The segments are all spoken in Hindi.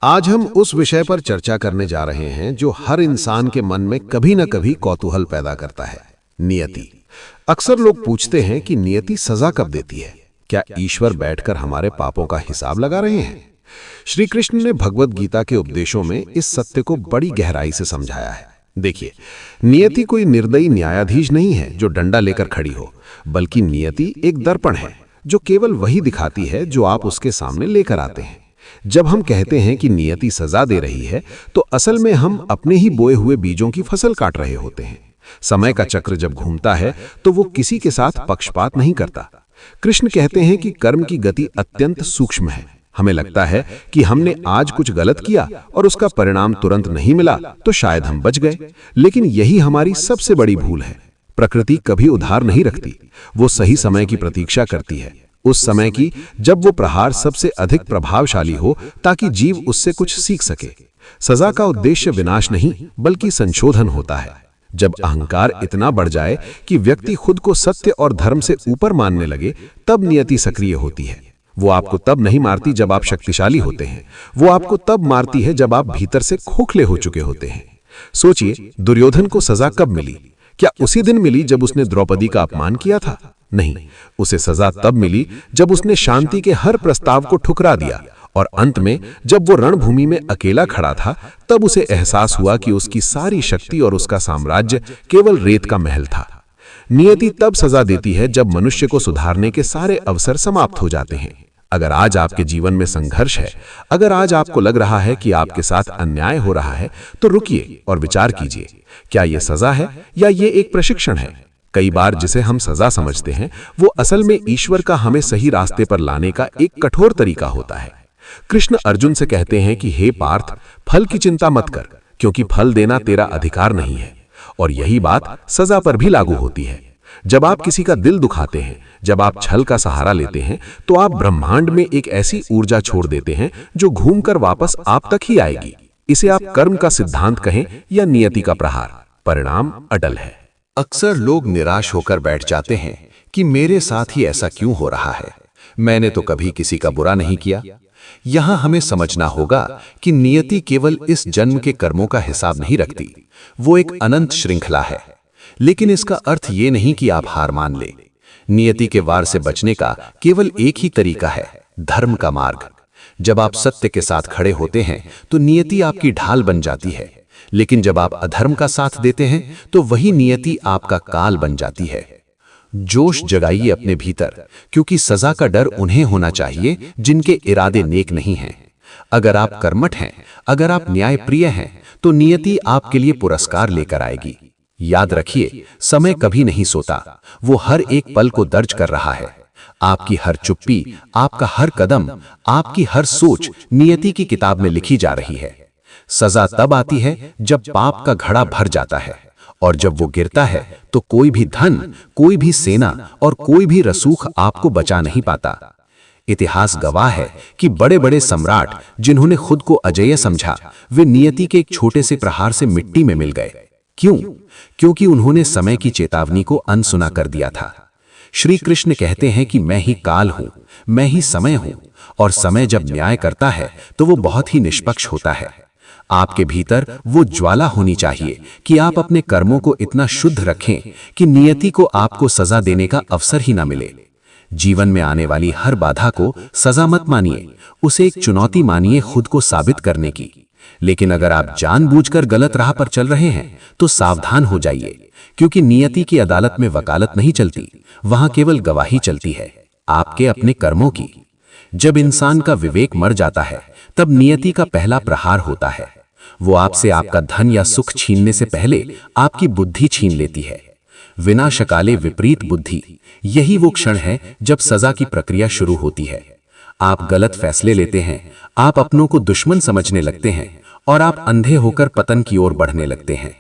आज हम उस विषय पर चर्चा करने जा रहे हैं जो हर इंसान के मन में कभी न कभी कौतूहल पैदा करता है, नियति। अक्सर लोग पूछते हैं कि नियति सजा कब देती है? क्या ईश्वर बैठकर हमारे पापों का हिसाब लगा रहे हैं? श्री कृष्ण ने भगवद गीता के उपदेशों में इस सत्य को बड़ी गहराई से समझाया है। देखिए, नियति कोई निर्दयी न्यायाधीश नहीं है जो डंडा लेकर खड़ी हो, बल्कि नियति एक दर्पण है जो केवल वही दिखाती है जो आप उसके सामने लेकर आते हैं। जब हम कहते हैं कि नियति सजा दे रही है, तो असल में हम अपने ही बोए हुए बीजों की फसल काट रहे होते हैं। समय का चक्र जब घूमता है तो वो किसी के साथ पक्षपात नहीं करता। कृष्ण कहते हैं कि कर्म की गति अत्यंत सूक्ष्म है। हमें लगता है कि हमने आज कुछ गलत किया और उसका परिणाम तुरंत नहीं मिला तो शायद हम बच गए, लेकिन यही हमारी सबसे बड़ी भूल है। प्रकृति कभी उधार नहीं रखती, वो सही समय की प्रतीक्षा करती है, उस समय की जब वो प्रहार सबसे अधिक प्रभावशाली हो, ताकि जीव उससे कुछ सीख सके। सजा का उद्देश्य विनाश नहीं बल्कि संशोधन होता है। जब अहंकार इतना बढ़ जाए कि व्यक्ति खुद को सत्य और धर्म से ऊपर मानने लगे, तब नियति सक्रिय होती है। वो आपको तब नहीं मारती जब आप शक्तिशाली होते हैं, वो आपको तब मारती है जब आप भीतर से खोखले हो चुके होते हैं। सोचिए, दुर्योधन को सजा कब मिली? क्या उसी दिन मिली जब उसने द्रौपदी का अपमान किया था? नहीं, उसे सजा तब मिली जब उसने शांति के हर प्रस्ताव को ठुकरा दिया, और अंत में जब वो रणभूमि में अकेला खड़ा था, तब उसे एहसास हुआ कि उसकी सारी शक्ति और उसका साम्राज्य केवल रेत का महल था। नियति तब सजा देती है जब मनुष्य को सुधारने के सारे अवसर समाप्त हो जाते हैं। अगर आज आपके जीवन में संघर्ष है, अगर आज आपको लग रहा है कि आपके साथ अन्याय हो रहा है, तो रुकिए और विचार कीजिए, क्या यह सजा है या ये एक प्रशिक्षण है? कई बार जिसे हम सजा समझते हैं, वो असल में ईश्वर का हमें सही रास्ते पर लाने का एक कठोर तरीका होता है। कृष्ण अर्जुन से कहते हैं कि हे पार्थ, फल की चिंता मत कर, क्योंकि फल देना तेरा अधिकार नहीं है। और यही बात सजा पर भी लागू होती है। जब आप किसी का दिल दुखाते हैं, जब आप छल का सहारा लेते हैं, तो आप ब्रह्मांड में एक ऐसी ऊर्जा छोड़ देते हैं जो घूमकर वापस आप तक ही आएगी। इसे आप कर्म का सिद्धांत कहें या नियति का प्रहार, परिणाम अटल है। अक्सर लोग निराश होकर बैठ जाते हैं कि मेरे साथ ही ऐसा क्यों हो रहा है, मैंने तो कभी किसी का बुरा नहीं किया। यहां हमें समझना होगा कि नियति केवल इस जन्म के कर्मों का हिसाब नहीं रखती, वो एक अनंत श्रृंखला है। लेकिन इसका अर्थ ये नहीं कि आप हार मान ले। नियति के वार से बचने का केवल एक ही तरीका है, धर्म का मार्ग। जब आप सत्य के साथ खड़े होते हैं तो नियति आपकी ढाल बन जाती है, लेकिन जब आप अधर्म का साथ देते हैं तो वही नियति आपका काल बन जाती है। जोश जगाइए अपने भीतर, क्योंकि सजा का डर उन्हें होना चाहिए जिनके इरादे नेक नहीं हैं। अगर आप कर्मठ हैं, अगर आप न्यायप्रिय हैं, तो नियति आपके लिए पुरस्कार लेकर आएगी। याद रखिए, समय कभी नहीं सोता, वो हर एक पल को दर्ज कर रहा है। आपकी हर चुप्पी, आपका हर कदम, आपकी हर सोच नियति की किताब में लिखी जा रही है। सजा तब आती है जब पाप का घड़ा भर जाता है, और जब वो गिरता है तो कोई भी धन, कोई भी सेना और कोई भी रसूख आपको बचा नहीं पाता। इतिहास गवाह है कि बड़े बड़े सम्राट जिन्होंने खुद को अजेय समझा, वे नियति के एक छोटे से प्रहार से मिट्टी में मिल गए। क्यों? क्योंकि उन्होंने समय की चेतावनी को अनसुना कर दिया था। श्री कृष्ण कहते हैं कि मैं ही काल हूं, मैं ही समय हूं, और समय जब न्याय करता है तो वो बहुत ही निष्पक्ष होता है। आपके भीतर वो ज्वाला होनी चाहिए कि आप अपने कर्मों को इतना शुद्ध रखें कि नियति को आपको सजा देने का अवसर ही ना मिले। जीवन में आने वाली हर बाधा को सजा मत मानिए, उसे एक चुनौती मानिए खुद को साबित करने की। लेकिन अगर आप जानबूझकर गलत राह पर चल रहे हैं तो सावधान हो जाइए, क्योंकि नियति की अदालत में वकालत नहीं चलती, वहां केवल गवाही चलती है आपके अपने कर्मों की। जब इंसान का विवेक मर जाता है, तब नियति का पहला प्रहार होता है। वो आपसे आपका धन या सुख छीनने से पहले आपकी बुद्धि छीन लेती है। विनाशकाले विपरीत बुद्धि, यही वो क्षण है जब सजा की प्रक्रिया शुरू होती है। आप गलत फैसले लेते हैं, आप अपनों को दुश्मन समझने लगते हैं, और आप अंधे होकर पतन की ओर बढ़ने लगते हैं।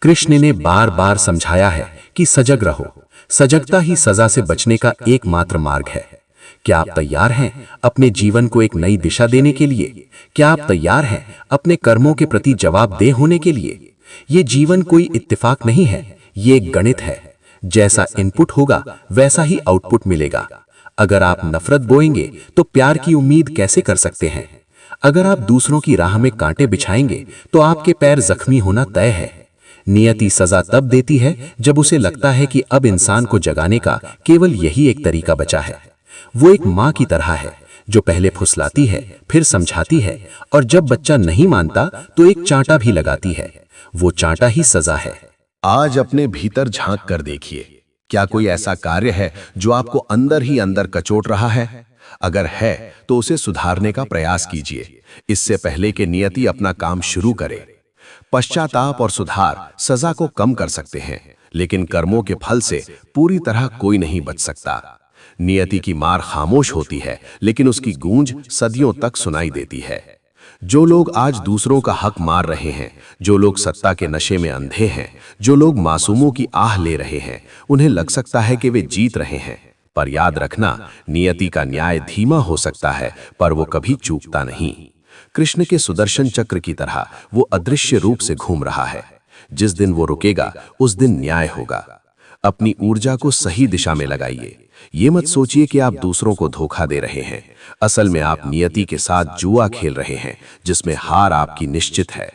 कृष्ण ने बार बार समझाया है कि सजग रहो। सजगता ही सजा से बचने का एकमात्र मार्ग है। क्या आप तैयार हैं अपने जीवन को एक नई दिशा देने के लिए? क्या आप तैयार हैं अपने कर्मों के प्रति जवाबदेह होने के लिए? ये जीवन कोई इत्तेफाक नहीं है, ये एक गणित है। जैसा इनपुट होगा वैसा ही आउटपुट मिलेगा। अगर आप नफरत बोएंगे तो प्यार की उम्मीद कैसे कर सकते हैं? अगर आप दूसरों की राह में कांटे बिछाएंगे तो आपके पैर जख्मी होना तय है। नियति सजा तब देती है जब उसे लगता है कि अब इंसान को जगाने का केवल यही एक तरीका बचा है। वो एक माँ की तरह है जो पहले फुसलाती है, फिर समझाती है, और जब बच्चा नहीं मानता तो एक चांटा भी लगाती है। वो चांटा ही सजा है। आज अपने भीतर झांक कर देखिए, क्या कोई ऐसा कार्य है जो आपको अंदर ही अंदर कचोट रहा है? अगर है तो उसे सुधारने का प्रयास कीजिए, इससे पहले कि नियति अपना काम शुरू करे। पश्चाताप और सुधार सजा को कम कर सकते हैं, लेकिन कर्मों के फल से पूरी तरह कोई नहीं बच सकता। नियति की मार खामोश होती है, लेकिन उसकी गूंज सदियों तक सुनाई देती है। जो लोग आज दूसरों का हक मार रहे हैं, जो लोग सत्ता के नशे में अंधे हैं, जो लोग मासूमों की आह ले रहे हैं, उन्हें लग सकता है कि वे जीत रहे हैं, पर याद रखना, नियति का न्याय धीमा हो सकता है, पर वो कभी चूकता नहीं। कृष्ण के सुदर्शन चक्र की तरह वो अदृश्य रूप से घूम रहा है। जिस दिन वो रुकेगा, उस दिन न्याय होगा। अपनी ऊर्जा को सही दिशा में लगाइए। ये मत सोचिए कि आप दूसरों को धोखा दे रहे हैं। असल में आप नियति के साथ जुआ खेल रहे हैं, जिसमें हार आपकी निश्चित है।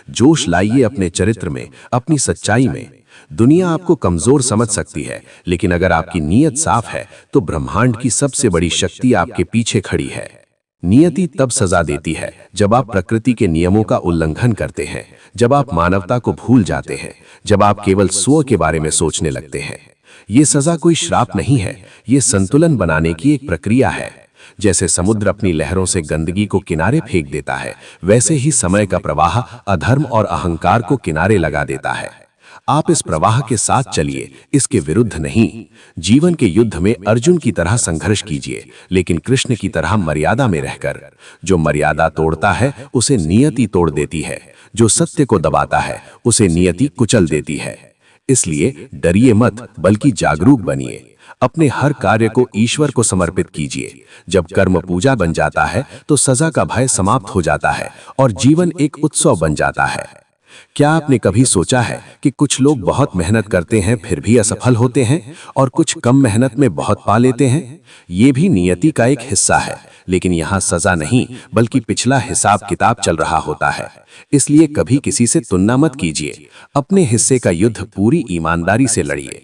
जोश लाइए अपने चरित्र में, अपनी सच्चाई में। दुनिया आपको कमजोर समझ सकती है, लेकिन अगर आपकी नीयत साफ है तो ब्रह्मांड की सबसे बड़ी शक्ति आपके पीछे खड़ी है। नियति तब सजा देती है जब आप प्रकृति के नियमों का उल्लंघन करते हैं, जब आप मानवता को भूल जाते हैं, जब आप केवल स्व के बारे में सोचने लगते हैं। ये सजा कोई श्राप नहीं है, ये संतुलन बनाने की एक प्रक्रिया है। जैसे समुद्र अपनी लहरों से गंदगी को किनारे फेंक देता है, वैसे ही समय का प्रवाह अधर्म और अहंकार को किनारे लगा देता है। आप इस प्रवाह के साथ चलिए, इसके विरुद्ध नहीं। जीवन के युद्ध में अर्जुन की तरह संघर्ष कीजिए, लेकिन कृष्ण की तरह मर्यादा में रहकर। जो मर्यादा तोड़ता है उसे नियति तोड़ देती है, जो सत्य को दबाता है उसे नियति कुचल देती है। इसलिए डरिए मत, बल्कि जागरूक बनिए। अपने हर कार्य को ईश्वर को समर्पित कीजिए। जब कर्म पूजा बन जाता है तो सजा का भय समाप्त हो जाता है और जीवन एक उत्सव बन जाता है। क्या आपने कभी सोचा है कि कुछ लोग बहुत मेहनत करते हैं फिर भी असफल होते हैं, और कुछ कम मेहनत में बहुत पा लेते हैं? ये भी नियति का एक हिस्सा है, लेकिन यहाँ सजा नहीं बल्कि पिछला हिसाब किताब चल रहा होता है। इसलिए कभी किसी से तुलना मत कीजिए। अपने हिस्से का युद्ध पूरी ईमानदारी से लड़िए।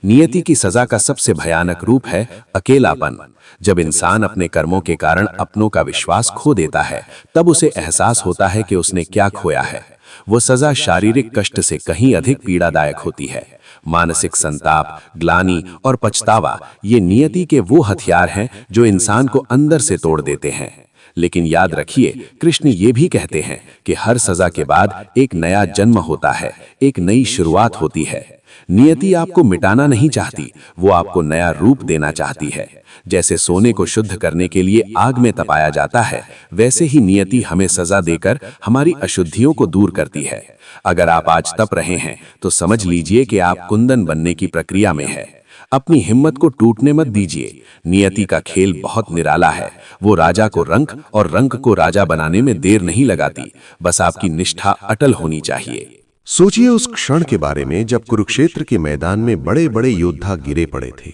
नियति की सजा का सबसे भयानक रूप है अकेलापन। जब इंसान अपने कर्मों के कारण अपनों का विश्वास खो देता है, तब उसे एहसास होता है कि उसने क्या खोया है। वो सजा शारीरिक कष्ट से कहीं अधिक पीड़ादायक होती है। मानसिक संताप, ग्लानि और पछतावा ये नियति के वो हथियार हैं जो इंसान को अंदर से तोड़ देते हैं। लेकिन याद रखिए, कृष्ण ये भी कहते हैं कि हर सजा के बाद एक नया जन्म होता है, एक नई शुरुआत होती है। नियति आपको मिटाना नहीं चाहती, वो आपको नया रूप देना चाहती है। जैसे सोने को शुद्ध करने के लिए आग में तपाया जाता है, वैसे ही नियति हमें सजा देकर हमारी अशुद्धियों को दूर करती है। अगर आप आज तप रहे हैं तो समझ लीजिए कि आप कुंदन बनने की प्रक्रिया में है। अपनी हिम्मत को टूटने मत दीजिए। नियति का खेल बहुत निराला है। वो राजा को रंक और रंक को राजा बनाने में देर नहीं लगाती। बस आपकी निष्ठा अटल होनी चाहिए। सोचिए उस क्षण के बारे में जब कुरुक्षेत्र के मैदान में बड़े बड़े योद्धा गिरे पड़े थे।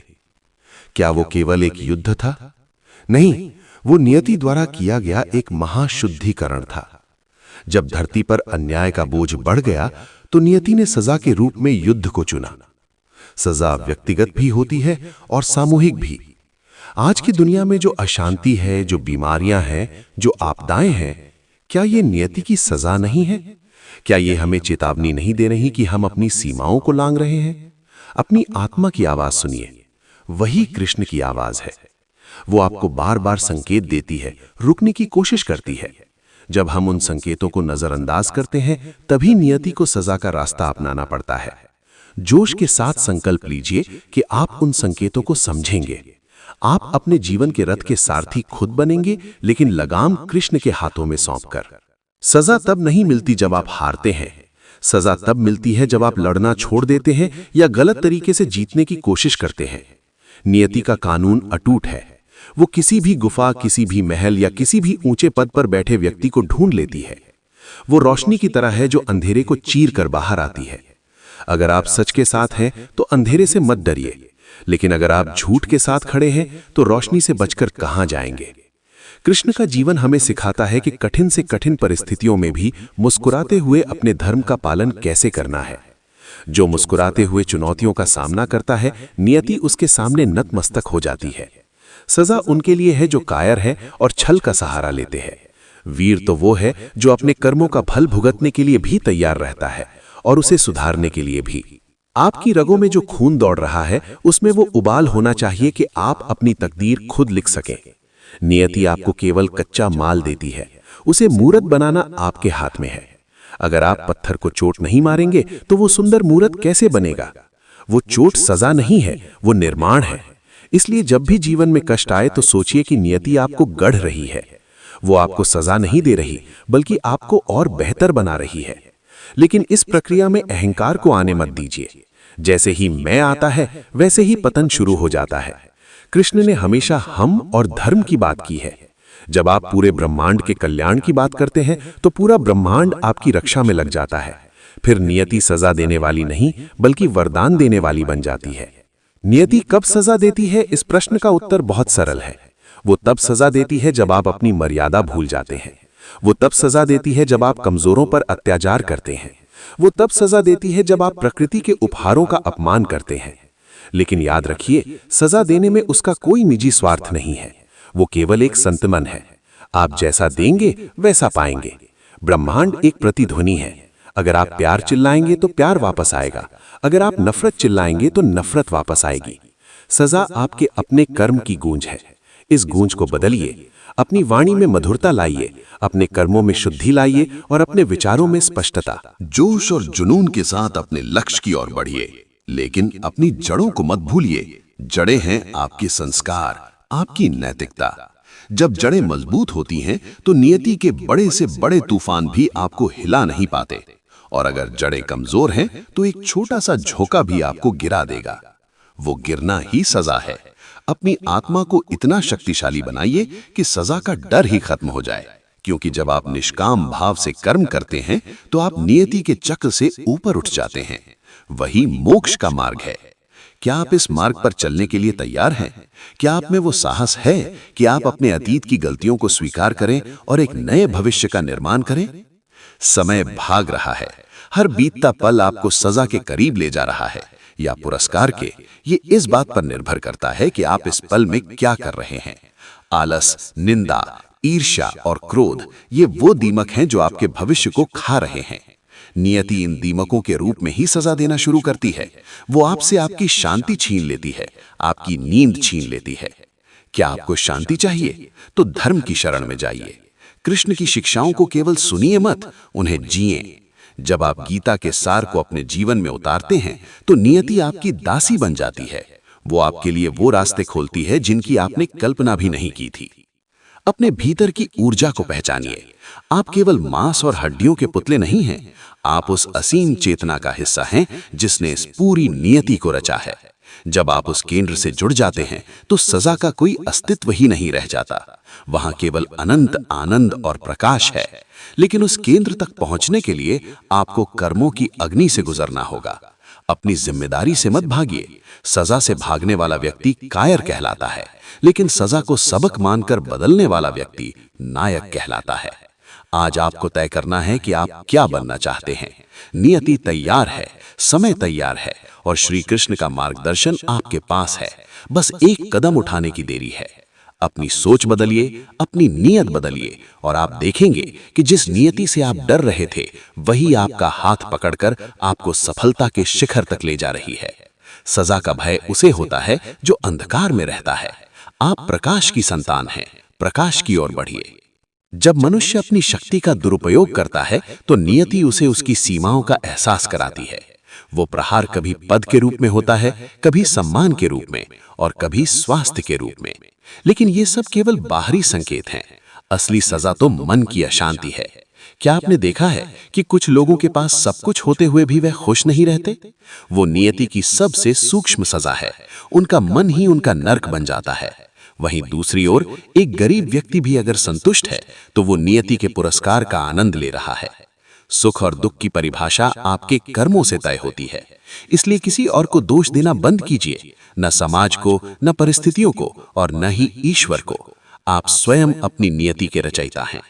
क्या वो केवल एक युद्ध था? नहीं, वो नियति द्वारा किया गया एक महाशुद्धिकरण था। जब धरती पर अन्याय का बोझ बढ़ गया तो नियति ने सजा के रूप में युद्ध को चुना। सजा व्यक्तिगत भी होती है और सामूहिक भी। आज की दुनिया में जो अशांति है, जो बीमारियां हैं, जो आपदाएं हैं, क्या ये नियति की सजा नहीं है? क्या ये हमें चेतावनी नहीं दे रही कि हम अपनी सीमाओं को लांघ रहे हैं? अपनी आत्मा की आवाज सुनिए, वही कृष्ण की आवाज है। वो आपको बार बार संकेत देती है, रुकने की कोशिश करती है। जब हम उन संकेतों को नजरअंदाज करते हैं, तभी नियति को सजा का रास्ता अपनाना पड़ता है। जोश के साथ संकल्प लीजिए कि आप उन संकेतों को समझेंगे। आप अपने जीवन के रथ के सारथी खुद बनेंगे, लेकिन लगाम कृष्ण के हाथों में सौंपकर। सजा तब नहीं मिलती जब आप हारते हैं। सजा तब मिलती है जब आप लड़ना छोड़ देते हैं या गलत तरीके से जीतने की कोशिश करते हैं। नियति का कानून अटूट है। वो किसी भी गुफा, किसी भी महल या किसी भी ऊंचे पद पर बैठे व्यक्ति को ढूंढ लेती है। वो रोशनी की तरह है जो अंधेरे को चीर कर बाहर आती है। अगर आप सच के साथ हैं तो अंधेरे से मत डरिए, लेकिन अगर आप झूठ के साथ खड़े हैं तो रोशनी से बचकर कहां जाएंगे? कृष्ण का जीवन हमें सिखाता है कि कठिन से कठिन परिस्थितियों में भी मुस्कुराते हुए अपने धर्म का पालन कैसे करना है। जो मुस्कुराते हुए चुनौतियों का सामना करता है, नियति उसके सामने नतमस्तक हो जाती है। सजा उनके लिए है जो कायर है और छल का सहारा लेते हैं। वीर तो वो है जो अपने कर्मों का फल भुगतने के लिए भी तैयार रहता है और उसे सुधारने के लिए भी। आपकी रगों में जो खून दौड़ रहा है, उसमें वो उबाल होना चाहिए कि आप अपनी तकदीर खुद लिख सकें। नियति आपको केवल कच्चा माल देती है, उसे मूर्त बनाना आपके हाथ में है। अगर आप पत्थर को चोट नहीं मारेंगे तो वो सुंदर मूर्त कैसे बनेगा? वो चोट सजा नहीं है, वो निर्माण है। इसलिए जब भी जीवन में कष्ट आए तो सोचिए कि नियति आपको गढ़ रही है। वो आपको सजा नहीं दे रही, बल्कि आपको और बेहतर बना रही है। लेकिन इस प्रक्रिया में अहंकार को आने मत दीजिए। जैसे ही मैं आता है, वैसे ही पतन शुरू हो जाता है। कृष्ण ने हमेशा हम और धर्म की बात की है। जब आप पूरे ब्रह्मांड के कल्याण की बात करते हैं तो पूरा ब्रह्मांड आपकी रक्षा में लग जाता है। फिर नियति सजा देने वाली नहीं, बल्कि वरदान देने वाली बन जाती है। नियति कब सजा देती है, इस प्रश्न का उत्तर बहुत सरल है। वो तब सजा देती है जब आप अपनी मर्यादा भूल जाते हैं। वो तब सजा देती है जब आप कमजोरों पर अत्याचार करते हैं। वो तब सजा देती है जब आप प्रकृति के उपहारों का अपमान करते हैं। लेकिन याद रखिए, सजा देने में उसका कोई निजी स्वार्थ नहीं है। वो केवल एक संतमन है। आप जैसा देंगे वैसा पाएंगे। ब्रह्मांड एक प्रतिध्वनि है। अगर आप प्यार चिल्लाएंगे तो प्यार वापस आएगा, अगर आप नफरत चिल्लाएंगे तो नफरत वापस आएगी। सजा आपके अपने कर्म की गूंज है। इस गूंज को बदलिए, अपनी वाणी में मधुरता लाइए, अपने कर्मों में शुद्धि लाइए और अपने विचारों में स्पष्टता। जोश और जुनून के साथ अपने लक्ष्य की ओर बढ़िए, लेकिन अपनी जड़ों को मत भूलिए। जड़ें हैं आपके संस्कार, आपकी नैतिकता। जब जड़ें मजबूत होती हैं तो नियति के बड़े से बड़े तूफान भी आपको हिला नहीं पाते, और अगर जड़ें कमजोर हैं तो एक छोटा सा झोंका भी आपको गिरा देगा। वो गिरना ही सजा है। अपनी आत्मा को इतना शक्तिशाली बनाइए कि सजा का डर ही खत्म हो जाए, क्योंकि जब आप निष्काम भाव से कर्म करते हैं तो आप नियति के चक्र से ऊपर उठ जाते हैं। वही मोक्ष का मार्ग है। क्या आप इस मार्ग पर चलने के लिए तैयार हैं? क्या आप में वो साहस है कि आप अपने अतीत की गलतियों को स्वीकार करें और एक नए भविष्य का निर्माण करें? समय भाग रहा है। हर बीतता पल आपको सजा के करीब ले जा रहा है या पुरस्कार के, ये इस बात पर निर्भर करता है कि आप इस पल में क्या कर रहे हैं। आलस, निंदा, ईर्ष्या और क्रोध, ये वो दीमक हैं जो आपके भविष्य को खा रहे हैं। नियति इन दीमकों के रूप में ही सजा देना शुरू करती है। वो आपसे आपकी शांति छीन लेती है, आपकी नींद छीन लेती है। क्या आपको शांति चाहिए? तो धर्म की शरण में जाइए। कृष्ण की शिक्षाओं को केवल सुनिए मत, उन्हें जिए। जब आप गीता के सार को अपने जीवन में उतारते हैं तो नियति आपकी दासी बन जाती है। वो आपके लिए वो रास्ते खोलती है जिनकी आपने कल्पना भी नहीं की थी। अपने भीतर की ऊर्जा को पहचानिए। आप केवल मांस और हड्डियों के पुतले नहीं हैं, आप उस असीम चेतना का हिस्सा हैं जिसने इस पूरी नियति को रचा है। जब आप उस केंद्र से जुड़ जाते हैं तो सजा का कोई अस्तित्व ही नहीं रह जाता। वहां केवल अनंत आनंद और प्रकाश है। लेकिन उस केंद्र तक पहुंचने के लिए आपको कर्मों की अग्नि से गुजरना होगा। अपनी जिम्मेदारी से मत भागिए। सजा से भागने वाला व्यक्ति कायर कहलाता है, लेकिन सजा को सबक मानकर बदलने वाला व्यक्ति नायक कहलाता है। आज आपको तय करना है कि आप क्या बनना चाहते हैं। नियति तैयार है, समय तैयार है और श्री कृष्ण का मार्गदर्शन आपके पास है। बस एक कदम उठाने की देरी है। अपनी सोच बदलिए, अपनी नीयत बदलिए और आप देखेंगे कि जिस नियति से आप डर रहे थे, वही आपका हाथ पकड़कर आपको सफलता के शिखर तक ले जा रही है। सजा का भय उसे होता है जो अंधकार में रहता है। आप प्रकाश की संतान हैं, प्रकाश की ओर बढ़िए। जब मनुष्य अपनी शक्ति का दुरुपयोग करता है तो नियति उसे उसकी सीमाओं का एहसास कराती है। वो प्रहार कभी पद के रूप में होता है, कभी सम्मान के रूप में और कभी स्वास्थ्य के रूप में। लेकिन ये सब केवल बाहरी संकेत हैं। असली सजा तो मन की अशांति है। क्या आपने देखा है कि कुछ लोगों के पास सब कुछ होते हुए भी वह खुश नहीं रहते? वो नियति की सबसे सूक्ष्म सजा है। उनका मन ही उनका नर्क बन जाता है। वहीं दूसरी ओर एक गरीब व्यक्ति भी अगर संतुष्ट है तो वो नियति के पुरस्कार का आनंद ले रहा है। सुख और दुख की परिभाषा आपके कर्मों से तय होती है। इसलिए किसी और को दोष देना बंद कीजिए, न समाज को, न परिस्थितियों को और न ही ईश्वर को। आप स्वयं अपनी नियति के रचयिता हैं।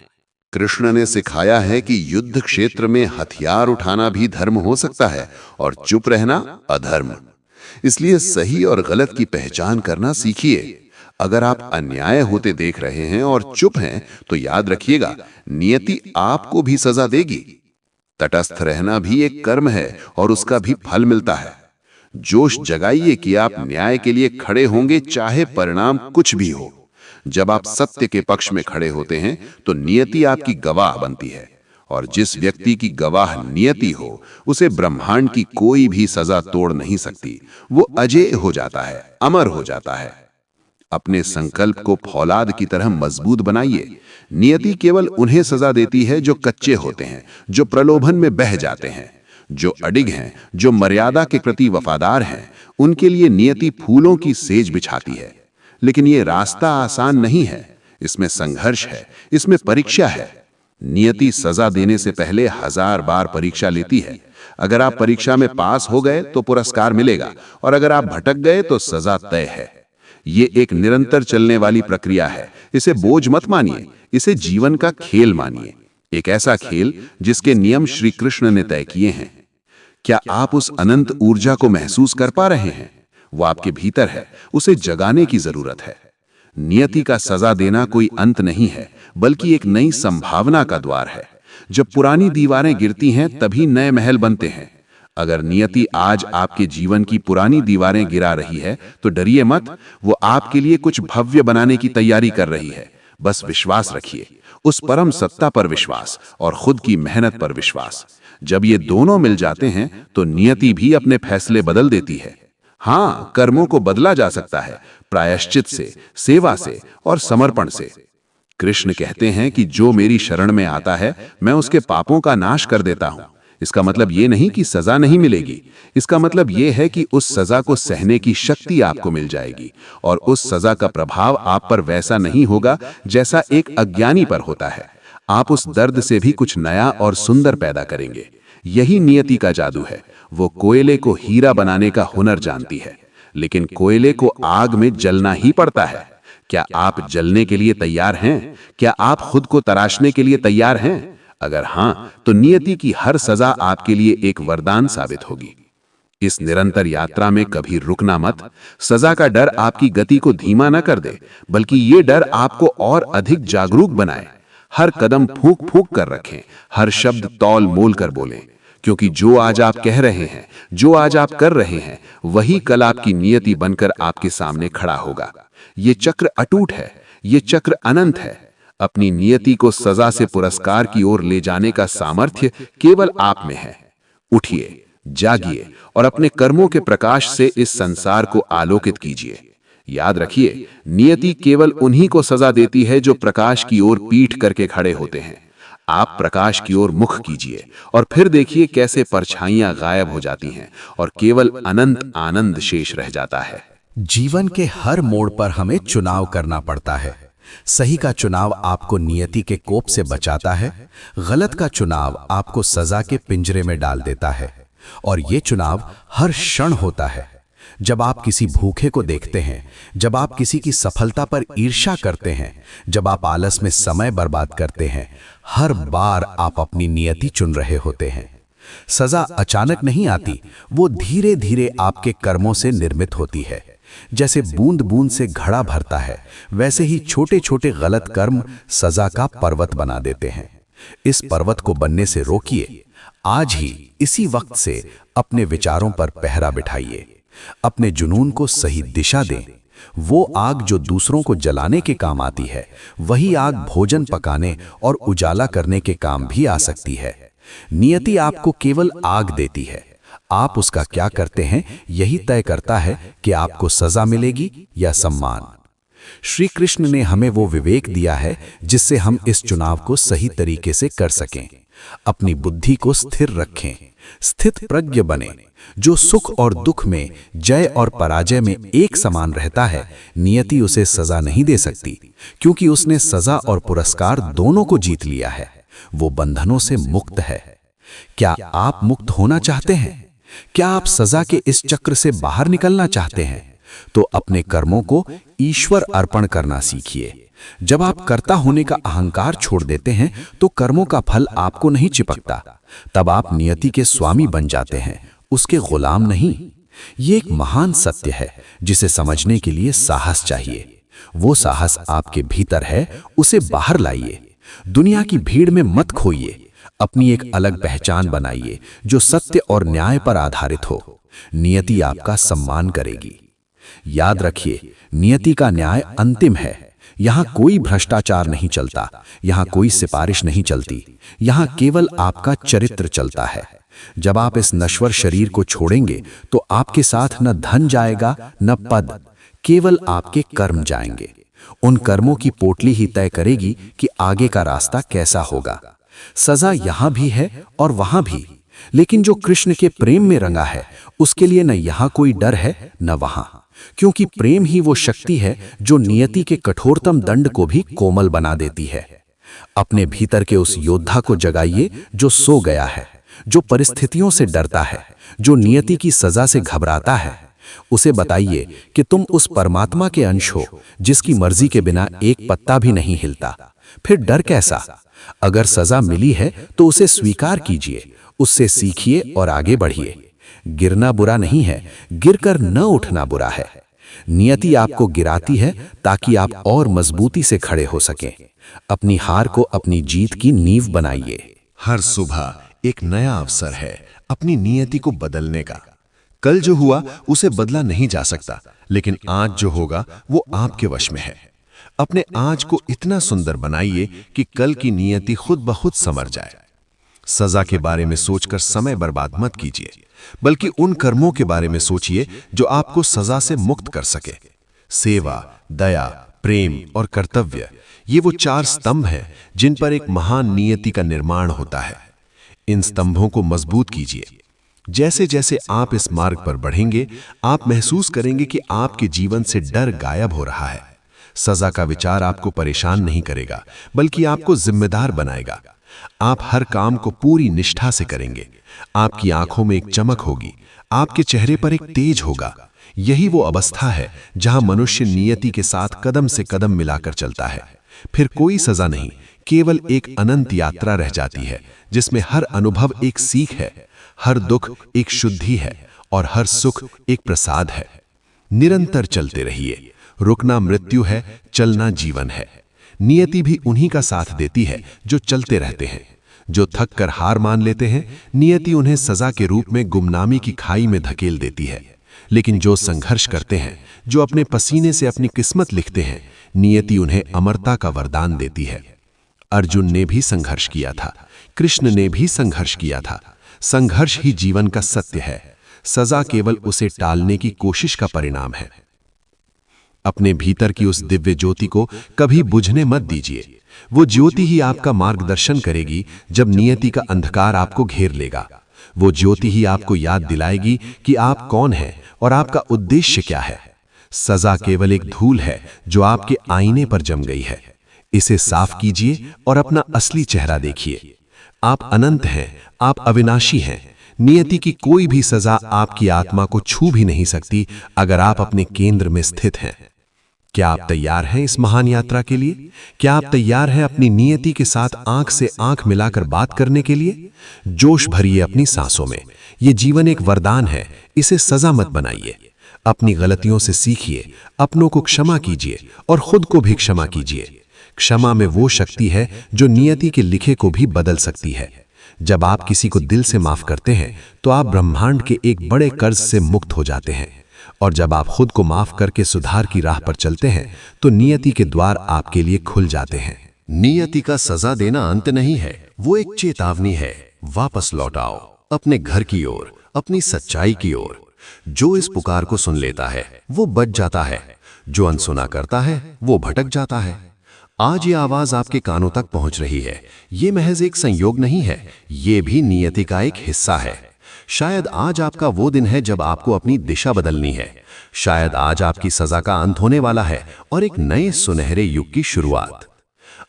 कृष्ण ने सिखाया है कि युद्ध क्षेत्र में हथियार उठाना भी धर्म हो सकता है और चुप रहना अधर्म। इसलिए सही और गलत की पहचान करना सीखिए। अगर आप अन्याय होते देख रहे हैं और चुप हैं, तो याद रखिएगा, नियति आपको भी सजा देगी। तटस्थ रहना भी एक कर्म है और उसका भी फल मिलता है। जोश जगाइए कि आप न्याय के लिए खड़े होंगे, चाहे परिणाम कुछ भी हो। जब आप सत्य के पक्ष में खड़े होते हैं तो नियति आपकी गवाह बनती है, और जिस व्यक्ति की गवाह नियति हो, उसे ब्रह्मांड की कोई भी सजा तोड़ नहीं सकती। वो अजेय हो जाता है, अमर हो जाता है। अपने संकल्प को फौलाद की तरह मजबूत बनाइए। नियति केवल उन्हें सजा देती है जो कच्चे होते हैं, जो प्रलोभन में बह जाते हैं, जो अडिग हैं, जो मर्यादा के प्रति वफादार हैं। उनके लिए नियति फूलों की सेज बिछाती है। लेकिन ये रास्ता आसान नहीं है, इसमें संघर्ष है, इसमें परीक्षा है। नियति सजा देने से पहले 1000 बार परीक्षा लेती है। अगर आप परीक्षा में पास हो गए तो पुरस्कार मिलेगा, और अगर आप भटक गए तो सजा तय है। ये एक निरंतर चलने वाली प्रक्रिया है। इसे बोझ मत मानिए, इसे जीवन का खेल मानिए। एक ऐसा खेल जिसके नियम श्री कृष्ण ने तय किए हैं। क्या आप उस अनंत ऊर्जा को महसूस कर पा रहे हैं? वो आपके भीतर है, उसे जगाने की जरूरत है। नियति का सजा देना कोई अंत नहीं है, बल्कि एक नई संभावना का द्वार है। जब पुरानी दीवारें गिरती हैं, तभी नए महल बनते हैं। अगर नियति आज आपके जीवन की पुरानी दीवारें गिरा रही है, तो डरिए मत। वो आपके लिए कुछ भव्य बनाने की तैयारी कर रही है। बस विश्वास रखिए, उस परम सत्ता पर विश्वास और खुद की मेहनत पर विश्वास। जब ये दोनों मिल जाते हैं, तो नियति भी अपने फैसले बदल देती है। हाँ, कर्मों को बदला जा सकता है, प्रायश्चित से, सेवा से और समर्पण से। कृष्ण कहते हैं कि जो मेरी शरण में आता है, मैं उसके पापों का नाश कर देता हूं। इसका मतलब ये नहीं कि सजा नहीं मिलेगी। इसका मतलब ये है कि उस सजा को सहने की शक्ति आपको मिल जाएगी, और उस सजा का प्रभाव आप पर वैसा नहीं होगा जैसा एक अज्ञानी पर होता है। आप उस दर्द से भी कुछ नया और सुंदर पैदा करेंगे। यही नियति का जादू है। वो कोयले को हीरा बनाने का हुनर जानती है, लेकिन कोयले को आग में जलना ही पड़ता है। क्या आप जलने के लिए तैयार हैं? क्या आप खुद को तराशने के लिए तैयार हैं? अगर हाँ, तो नियति की हर सजा आपके लिए एक वरदान साबित होगी। इस निरंतर यात्रा में कभी रुकना मत। सजा का डर आपकी गति को धीमा न कर दे, बल्कि ये डर आपको और अधिक जागरूक बनाए। हर कदम फूंक फूंक कर रखें, हर शब्द तौल मोल कर बोलें, क्योंकि जो आज आप कह रहे हैं, जो आज आप कर रहे हैं, वही कल आपकी नियति बनकर आपके सामने खड़ा होगा। ये चक्र अटूट है, ये चक्र अनंत है। अपनी नियति को सजा से पुरस्कार की ओर ले जाने का सामर्थ्य केवल आप में है। उठिए, जागिए और अपने कर्मों के प्रकाश से इस संसार को आलोकित कीजिए। याद रखिए, नियति केवल उन्हीं को सजा देती है जो प्रकाश की ओर पीठ करके खड़े होते हैं। आप प्रकाश की ओर मुख कीजिए और फिर देखिए कैसे परछाइयां गायब हो जाती हैं और केवल अनंत आनंद शेष रह जाता है। जीवन के हर मोड़ पर हमें चुनाव करना पड़ता है। सही का चुनाव आपको नियति के कोप से बचाता है, गलत का चुनाव आपको सजा के पिंजरे में डाल देता है। और ये चुनाव हर क्षण होता है। जब आप किसी भूखे को देखते हैं, जब आप किसी की सफलता पर ईर्ष्या करते हैं, जब आप आलस में समय बर्बाद करते हैं, हर बार आप अपनी नियति चुन रहे होते हैं। सजा अचानक नहीं आती, वो धीरे धीरे आपके कर्मों से निर्मित होती है। जैसे बूंद बूंद से घड़ा भरता है, वैसे ही छोटे छोटे गलत कर्म सजा का पर्वत बना देते हैं। इस पर्वत को बनने से रोकिए। आज ही इसी वक्त से अपने विचारों पर पहरा बिठाइए, अपने जुनून को सही दिशा दें। वो आग जो दूसरों को जलाने के काम आती है, वही आग भोजन पकाने और उजाला करने के काम भी आ सकती है। नियति आपको केवल आग देती है, आप उसका क्या करते हैं यही तय करता है कि आपको सजा मिलेगी या सम्मान। श्री कृष्ण ने हमें वो विवेक दिया है जिससे हम इस चुनाव को सही तरीके से कर सकें। अपनी बुद्धि को स्थिर रखें, स्थित प्रज्ञ बने। जो सुख और दुख में, जय और पराजय में एक समान रहता है, नियति उसे सजा नहीं दे सकती, क्योंकि उसने सजा और पुरस्कार दोनों को जीत लिया है। वो बंधनों से मुक्त है। क्या आप मुक्त होना चाहते हैं? क्या आप सजा के इस चक्र से बाहर निकलना चाहते हैं? तो अपने कर्मों को ईश्वर अर्पण करना सीखिए। जब आप कर्ता होने का अहंकार छोड़ देते हैं तो कर्मों का फल आपको नहीं चिपकता। तब आप नियति के स्वामी बन जाते हैं, उसके गुलाम नहीं। ये एक महान सत्य है जिसे समझने के लिए साहस चाहिए। वो साहस आपके भीतर है, उसे बाहर लाइए। दुनिया की भीड़ में मत खोइए। अपनी एक अलग पहचान बनाइए जो सत्य और न्याय पर आधारित हो। नियति आपका सम्मान करेगी। याद रखिए, नियति का न्याय अंतिम है। यहाँ कोई भ्रष्टाचार नहीं चलता, यहाँ कोई सिफारिश नहीं चलती, यहाँ केवल आपका चरित्र चलता है। जब आप इस नश्वर शरीर को छोड़ेंगे तो आपके साथ न धन जाएगा न पद, केवल आपके कर्म जाएंगे। उन कर्मों की पोटली ही तय करेगी कि आगे का रास्ता कैसा होगा। सजा यहाँ भी है और वहाँ भी, लेकिन जो कृष्ण के प्रेम में रंगा है उसके लिए न यहाँ कोई डर है न वहाँ, क्योंकि प्रेम ही वो शक्ति है जो नियति के कठोरतम दंड को भी कोमल बना देती है। अपने भीतर के उस योद्धा को जगाइए जो सो गया है, जो परिस्थितियों से डरता है, जो नियति की सजा से घबराता है। उसे बताइए कि तुम उस परमात्मा के अंश हो जिसकी मर्जी के बिना एक पत्ता भी नहीं हिलता। फिर डर कैसा? अगर सजा मिली है तो उसे स्वीकार कीजिए, उससे सीखिए और आगे बढ़िए। गिरना बुरा नहीं है, गिरकर न उठना बुरा है। नियति आपको गिराती है ताकि आप और मजबूती से खड़े हो सकें। अपनी हार को अपनी जीत की नींव बनाइए। हर सुबह एक नया अवसर है अपनी नियति को बदलने का। कल जो हुआ उसे बदला नहीं जा सकता, लेकिन आज जो होगा वो आपके वश में है। अपने आज को इतना सुंदर बनाइए कि कल की नियति खुद ब खुद संवर जाए। सजा के बारे में सोचकर समय बर्बाद मत कीजिए, बल्कि उन कर्मों के बारे में सोचिए जो आपको सजा से मुक्त कर सके। सेवा, दया, प्रेम और कर्तव्य, ये वो 4 स्तंभ हैं जिन पर एक महान नियति का निर्माण होता है। इन स्तंभों को मजबूत कीजिए। जैसे जैसे आप इस मार्ग पर बढ़ेंगे, आप महसूस करेंगे कि आपके जीवन से डर गायब हो रहा है। सजा का विचार आपको परेशान नहीं करेगा, बल्कि आपको जिम्मेदार बनाएगा। आप हर काम को पूरी निष्ठा से करेंगे। आपकी आंखों में एक चमक होगी, आपके चेहरे पर एक तेज होगा। यही वो अवस्था है जहां मनुष्य नियति के साथ कदम से कदम मिलाकर चलता है। फिर कोई सजा नहीं, केवल एक अनंत यात्रा रह जाती है जिसमें हर अनुभव एक सीख है, हर दुख एक शुद्धि है और हर सुख एक प्रसाद है। निरंतर चलते रहिए। रुकना मृत्यु है, चलना जीवन है। नियति भी उन्हीं का साथ देती है जो चलते रहते हैं। जो थक कर हार मान लेते हैं, नियति उन्हें सजा के रूप में गुमनामी की खाई में धकेल देती है। लेकिन जो संघर्ष करते हैं, जो अपने पसीने से अपनी किस्मत लिखते हैं, नियति उन्हें अमरता का वरदान देती है। अर्जुन ने भी संघर्ष किया था, कृष्ण ने भी संघर्ष किया था। संघर्ष ही जीवन का सत्य है। सजा केवल उसे टालने की कोशिश का परिणाम है। अपने भीतर की उस दिव्य ज्योति को कभी बुझने मत दीजिए। वो ज्योति ही आपका मार्गदर्शन करेगी जब नियति का अंधकार आपको घेर लेगा। वो ज्योति ही आपको याद दिलाएगी कि आप कौन हैं और आपका उद्देश्य क्या है। सजा केवल एक धूल है जो आपके आईने पर जम गई है। इसे साफ कीजिए और अपना असली चेहरा देखिए। आप अनंत हैं, आप अविनाशी हैं। नियति की कोई भी सजा आपकी आत्मा को छू भी नहीं सकती अगर आप अपने केंद्र में स्थित हैं। क्या आप तैयार हैं इस महान यात्रा के लिए? क्या आप तैयार हैं अपनी नियति के साथ आंख से आंख मिलाकर बात करने के लिए? जोश भरिए अपनी सांसों में। ये जीवन एक वरदान है, इसे सजा मत बनाइए। अपनी गलतियों से सीखिए, अपनों को क्षमा कीजिए और खुद को भी क्षमा कीजिए। क्षमा में वो शक्ति है जो नियति के लिखे को भी बदल सकती है। जब आप किसी को दिल से माफ करते हैं तो आप ब्रह्मांड के एक बड़े कर्ज से मुक्त हो जाते हैं। और जब आप खुद को माफ करके सुधार की राह पर चलते हैं तो नियति के द्वार आपके लिए खुल जाते हैं। नियति का सजा देना अंत नहीं है, वो एक चेतावनी है। वापस लौट आओ अपने घर की ओर, अपनी सच्चाई की ओर। जो इस पुकार को सुन लेता है वो बच जाता है, जो अनसुना करता है वो भटक जाता है। आज ये आवाज आपके कानों तक पहुंच रही है। ये महज एक संयोग नहीं है, ये भी नियति का एक हिस्सा है। शायद आज आपका वो दिन है जब आपको अपनी दिशा बदलनी है। शायद आज आपकी सजा का अंत होने वाला है और एक नए सुनहरे युग की शुरुआत।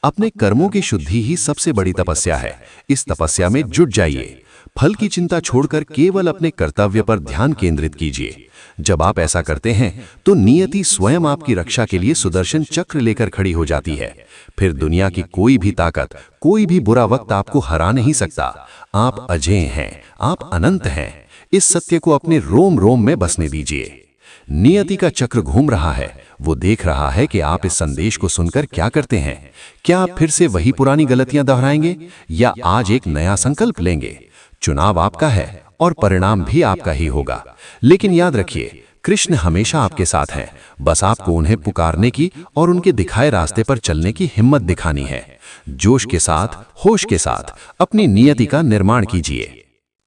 अपने कर्मों की शुद्धि ही सबसे बड़ी तपस्या है। इस तपस्या में जुट जाइए। फल की चिंता छोड़कर केवल अपने कर्तव्य पर ध्यान केंद्रित कीजिए। जब आप ऐसा करते हैं तो नियति स्वयं आपकी रक्षा के लिए सुदर्शन चक्र लेकर खड़ी हो जाती है। फिर दुनिया की कोई भी ताकत, कोई भी बुरा वक्त आपको हरा नहीं सकता। आप अजेय हैं, आप अनंत हैं। इस सत्य को अपने रोम रोम में बसने दीजिए। नियति का चक्र घूम रहा है, वो देख रहा है कि आप इस संदेश को सुनकर क्या करते हैं। क्या आप फिर से वही पुरानी गलतियां दोहराएंगे या आज एक नया संकल्प लेंगे? चुनाव आपका है और परिणाम भी आपका ही होगा। लेकिन याद रखिए, कृष्ण हमेशा आपके साथ हैं। बस आपको उन्हें पुकारने की और उनके दिखाए रास्ते पर चलने की हिम्मत दिखानी है। जोश के साथ, होश के साथ अपनी नियति का निर्माण कीजिए।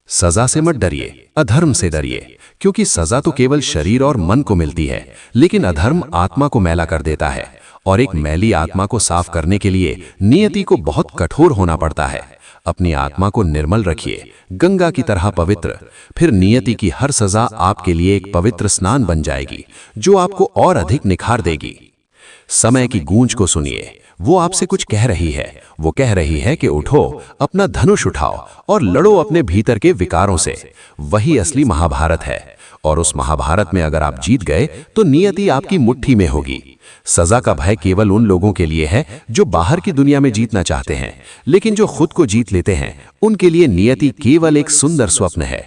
सजा से मत डरिए, अधर्म से डरिए, क्योंकि सजा तो केवल शरीर और मन को मिलती है, लेकिन अधर्म आत्मा को मैला कर देता है। और एक मैली आत्मा को साफ करने के लिए नियति को बहुत कठोर होना पड़ता है। अपनी आत्मा को निर्मल रखिए, गंगा की तरह पवित्र। फिर नियति की हर सजा आपके लिए एक पवित्र स्नान बन जाएगी, जो आपको और अधिक निखार देगी। समय की गूंज को सुनिए, वो आपसे कुछ कह रही है। वो कह रही है कि उठो, अपना धनुष उठाओ और लड़ो अपने भीतर के विकारों से। वही असली महाभारत है। और उस महाभारत में अगर आप जीत गए तो नियति आपकी मुट्ठी में होगी। सजा का भय केवल उन लोगों के लिए है जो बाहर की दुनिया में जीतना चाहते हैं, लेकिन जो खुद को जीत लेते हैं उनके लिए नियति केवल एक सुंदर स्वप्न है।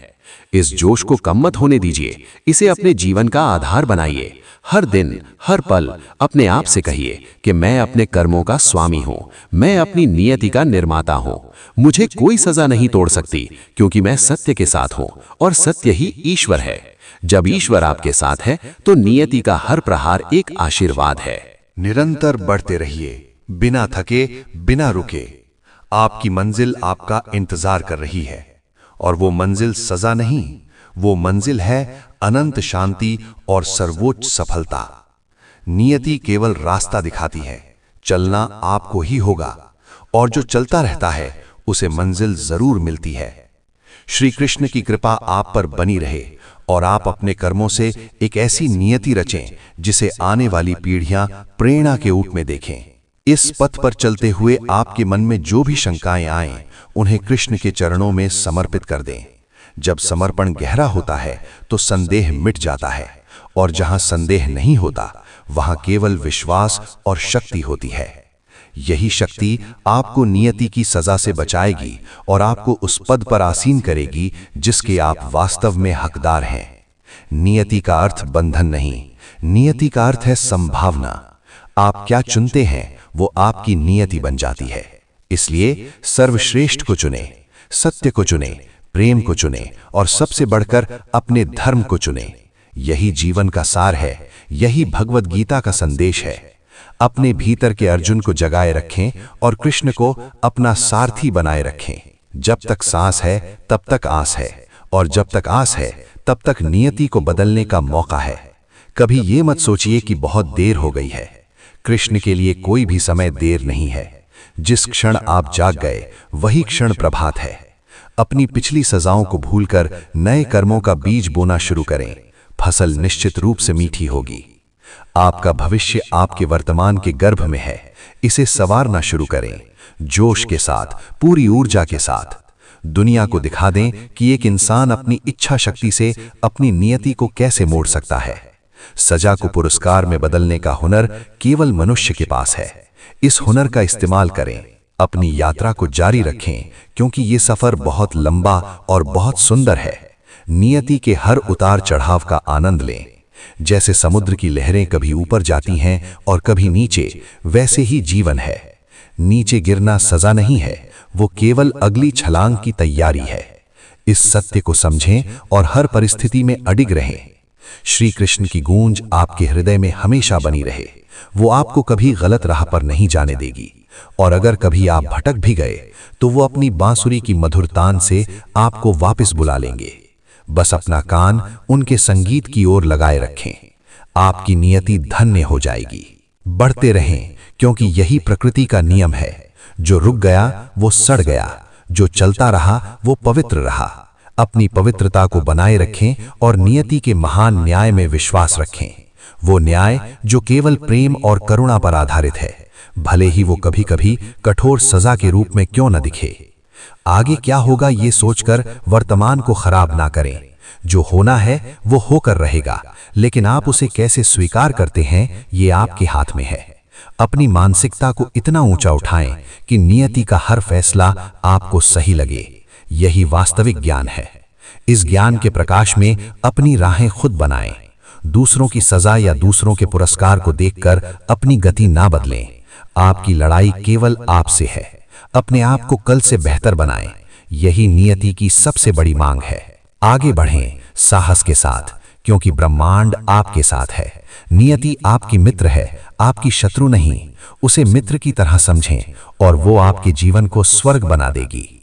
इस जोश को कम मत होने दीजिए, इसे अपने जीवन का आधार बनाइए। हर दिन, हर पल अपने आप से कहिए कि मैं अपने कर्मों का स्वामी हूं, मैं अपनी नियति का निर्माता हूं। मुझे कोई सजा नहीं तोड़ सकती, क्योंकि मैं सत्य के साथ हूं और सत्य ही ईश्वर है। जब ईश्वर आपके साथ है तो नियति का हर प्रहार एक आशीर्वाद है। निरंतर बढ़ते रहिए, बिना थके, बिना रुके। आपकी मंजिल आपका इंतजार कर रही है, और वो मंजिल सजा नहीं, वो मंजिल है अनंत शांति और सर्वोच्च सफलता। नियति केवल रास्ता दिखाती है, चलना आपको ही होगा, और जो चलता रहता है उसे मंजिल जरूर मिलती है। श्री कृष्ण की कृपा आप पर बनी रहे और आप अपने कर्मों से एक ऐसी नियति रचें जिसे आने वाली पीढ़ियां प्रेरणा के ऊट में देखें। इस पथ पर चलते हुए आपके मन में जो भी शंकाएं आएं, उन्हें कृष्ण के चरणों में समर्पित कर दें। जब समर्पण गहरा होता है तो संदेह मिट जाता है, और जहां संदेह नहीं होता वहां केवल विश्वास और शक्ति होती है। यही शक्ति आपको नियति की सजा से बचाएगी और आपको उस पद पर आसीन करेगी जिसके आप वास्तव में हकदार हैं। नियति का अर्थ बंधन नहीं, नियति का अर्थ है संभावना। आप क्या चुनते हैं वो आपकी नियति बन जाती है। इसलिए सर्वश्रेष्ठ को चुने, सत्य को चुने, प्रेम को चुने और सबसे बढ़कर अपने धर्म को चुने। यही जीवन का सार है, यही भगवद गीता का संदेश है। अपने भीतर के अर्जुन को जगाए रखें और कृष्ण को अपना सारथी बनाए रखें। जब तक सांस है तब तक आस है, और जब तक आस है तब तक नियति को बदलने का मौका है। कभी ये मत सोचिए कि बहुत देर हो गई है। कृष्ण के लिए कोई भी समय देर नहीं है। जिस क्षण आप जाग गए वही क्षण प्रभात है। अपनी पिछली सजाओं को भूलकर नए कर्मों का बीज बोना शुरू करें। फसल निश्चित रूप से मीठी होगी। आपका भविष्य आपके वर्तमान के गर्भ में है। इसे संवारना शुरू करें, जोश के साथ, पूरी ऊर्जा के साथ। दुनिया को दिखा दें कि एक इंसान अपनी इच्छा शक्ति से अपनी नियति को कैसे मोड़ सकता है। सजा को पुरस्कार में बदलने का हुनर केवल मनुष्य के पास है। इस हुनर का इस्तेमाल करें, अपनी यात्रा को जारी रखें, क्योंकि ये सफर बहुत लंबा और बहुत सुंदर है। नियति के हर उतार चढ़ाव का आनंद लें। जैसे समुद्र की लहरें कभी ऊपर जाती हैं और कभी नीचे, वैसे ही जीवन है। नीचे गिरना सजा नहीं है, वो केवल अगली छलांग की तैयारी है। इस सत्य को समझें और हर परिस्थिति में अडिग रहें। श्री कृष्ण की गूंज आपके हृदय में हमेशा बनी रहे। वो आपको कभी गलत राह पर नहीं जाने देगी, और अगर कभी आप भटक भी गए तो वो अपनी बांसुरी की मधुर तान से आपको वापस बुला लेंगे। बस अपना कान उनके संगीत की ओर लगाए रखें। आपकी नियति धन्य हो जाएगी। बढ़ते रहें, क्योंकि यही प्रकृति का नियम है। जो रुक गया वो सड़ गया, जो चलता रहा वो पवित्र रहा। अपनी पवित्रता को बनाए रखें और नियति के महान न्याय में विश्वास रखें। वो न्याय जो केवल प्रेम और करुणा पर आधारित है, भले ही वो कभी कभी कठोर सजा के रूप में क्यों न दिखे। आगे क्या होगा ये सोचकर वर्तमान को खराब ना करें। जो होना है वो होकर रहेगा, लेकिन आप उसे कैसे स्वीकार करते हैं ये आपके हाथ में है। अपनी मानसिकता को इतना ऊंचा उठाएं कि नियति का हर फैसला आपको सही लगे। यही वास्तविक ज्ञान है। इस ज्ञान के प्रकाश में अपनी राहें खुद बनाएं। दूसरों की सजा या दूसरों के पुरस्कार को देखकर अपनी गति ना बदलें। आपकी लड़ाई केवल आपसे है। अपने आप को कल से बेहतर बनाएं। यही नियति की सबसे बड़ी मांग है। आगे बढ़ें साहस के साथ, क्योंकि ब्रह्मांड आपके साथ है। नियति आपकी मित्र है, आपकी शत्रु नहीं। उसे मित्र की तरह समझें और वो आपके जीवन को स्वर्ग बना देगी।